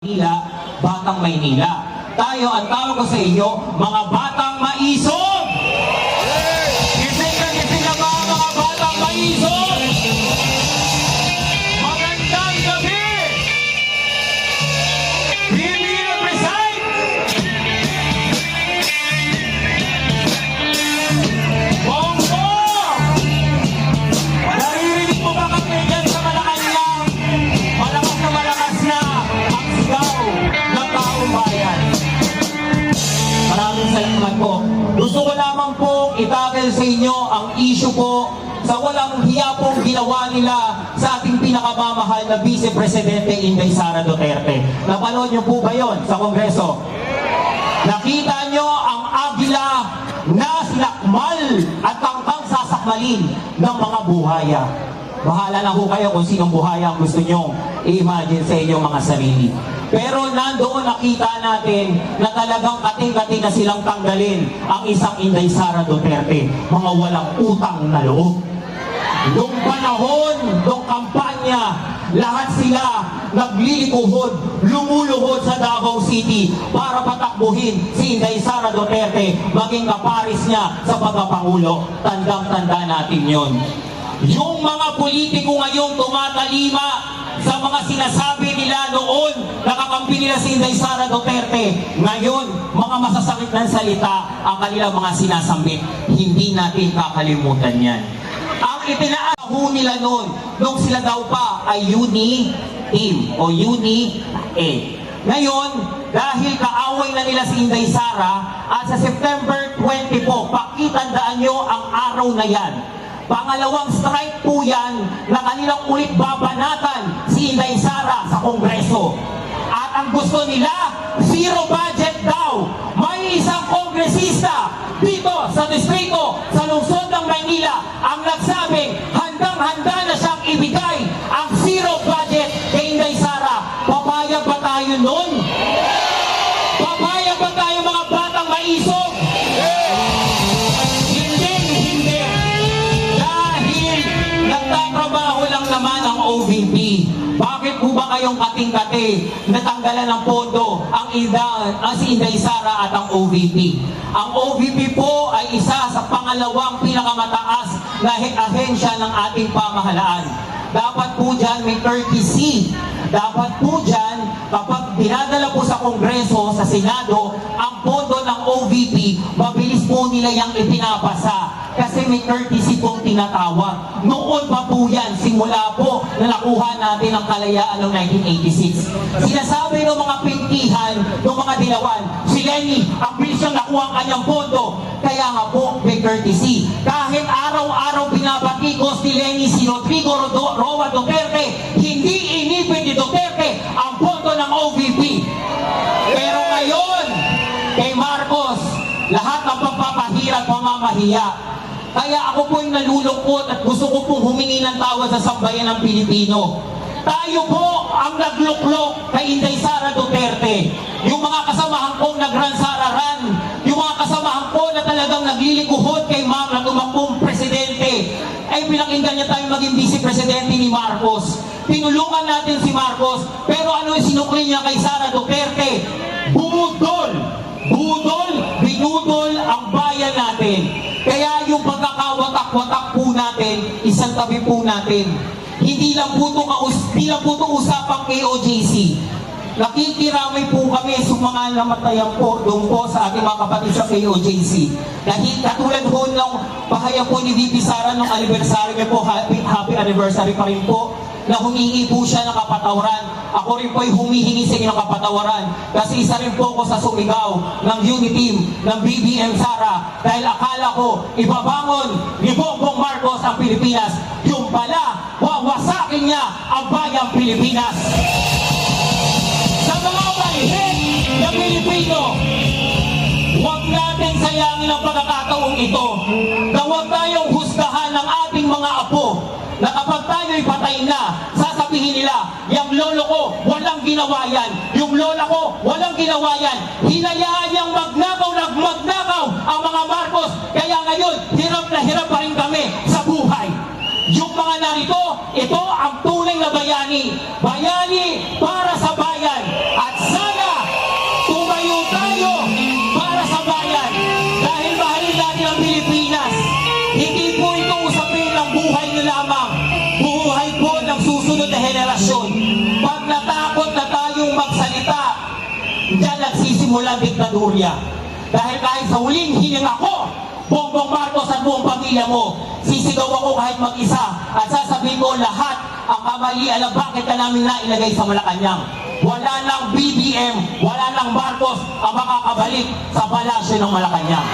Maynila, Batang Maynila. Tayo, ang tawag ko sa inyo, mga batang maisog! Gising na gising na mga batang maisog! Magandang gabi! PBB preside! Bongo! Naririnig mo ba kami dyan sa Malacanang? Malakas na ang sigaw ng taong bayan. Maraming salamat po. Gusto ko lamang po itagal sa inyo ang issue po sa walang hiya pong ginawa nila sa ating pinakamamahal na Vice Presidente Inday Sara Duterte. Napanood niyo po ba yon sa Kongreso? Nakita niyo ang agila na sinakmal at tangkang sasakmalin ng mga buhaya. Bahala na ho kayo kung sinong buhaya ang gusto nyo i-imagine sa inyong mga sarili. Pero nandoon nakita natin na talagang kating-kating na silang tanggalin ang isang Inday Sara Duterte. Mga walang utang na loob. Noong panahon, noong kampanya, lahat sila naglilikuhod, lumuluhod sa Davao City para patakbuhin si Inday Sara Duterte, maging kaparis niya sa pagkapangulo. Tandang-tanda natin yon. Yung mga politiko ngayon tumatalima sa mga sinasabi nila noon, nakakampi nila si Inday Sara Duterte. Ngayon, mga masasakit ng salita ang kanilang mga sinasambit. Hindi natin kakalimutan yan. Ang itinaaho nila noon, nung sila daw pa ay Uni-Team o Uni-A. Ngayon, dahil kaaway na nila si Inday Sara, at sa September 20 po, pakitandaan nyo ang araw na yan. Pangalawang strike po yan na kanilang ulit babanatan si Inday Sara sa Kongreso. At ang gusto nila, zero budget daw. May isang kongresista dito sa distrito, sa lungsod ng Maynila, ang nagsabing handang-handa na siyang ibigay ang zero budget kay Inday Sara. Papayag ba tayo nun? Papayag ba tayo mga batang maisog? Nagtatrabaho lang naman ang OVP. Bakit po ba kayong kating-kate natanggalan ng pondo ang si Inday Sara at ang OVP? Ang OVP po ay isa sa pangalawang pinakamataas na ahensya ng ating pamahalaan. Dapat po dyan may courtesy. Dapat po dyan, kapag dinadala po sa Kongreso, sa Senado, ang pondo ng OVP, mabilis po nila yung ipinapasa. Kasi may courtesy pong tinatawag. Noon pa po yan, simula po na nakuha natin ang kalayaan noong 1986. Sinasabi ng mga pintihan, ng mga dilawan, si Lenny, ang bilis niyang nakuha ang kanyang pondo. Kaya nga po, may courtesy. Kahit araw-araw binabatikos ni Lenny si Rodrigo Roa Duterte, hindi inipin ni Duterte ang pondo ng OVP. Pero ngayon, kay Marcos, lahat ng pagpapahirap, pamamahiya. Kaya ako po'y nalulungkot at gusto ko pong humingi ng tawad sa sambayan ng Pilipino. Tayo po ang nagluklok kay Inday Sara Duterte. Yung mga kasamahan kong nagransararan, yung mga kasamahan ko na talagang naglilikuhod kay Ma'am na tumakbong presidente, ay pinakinggan niya tayo maging vice-presidente ni Marcos. Tinulungan natin si Marcos, pero ano yung sinukli niya kay Sara Duterte? Budol! Budol, binudol ang bayan natin. Kaya yung pagkakawatak-watak po natin, isang tabi po natin. Hindi lang po ito usapang KOJC. Nakikiramay po kami sa mga namatayan po doon po sa ating mga kapatid sa KOJC. Dahil katulad po ng pahayag po ni VP Sara nung anniversary niya po, happy anniversary pa rin po, na humingi po siya ng kapatawaran. Ako rin po ay humihingi sa inyo ng kapatawaran kasi isa rin po ako sa sumigaw ng Uniteam ng BBM Sara dahil akala ko ibabangon ni Bongbong Marcos ang Pilipinas. Yung pala, wawasakin niya ang bayang Pilipinas. Sa mga malihit na Pilipino, huwag natin sayangin ang pagkakataong ito na huwag tayong husgahan ng ating mga apo na kapag tayo'y patay na, sasabihin nila, yung lolo ko, walang ginawa yan. Yung lola ko, walang ginawa yan. Hinayaan niyang magnakaw ang mga Marcos. Kaya ngayon, hirap na hirap pa rin kami sa buhay. Yung mga narito, ito ang tunay na bayani. Bayani para sa bayan. At magsimulang diktadurya. Dahil kahit sa huling hininga ko, Bongbong Marcos at buong pamilya mo, sisigaw ako kahit mag-isa at sasabihin ko lahat ang kamalian na bakit ka namin nailagay sa Malacanang. Wala nang BBM, wala nang Marcos ang makakabalik sa palasyo ng Malacanang.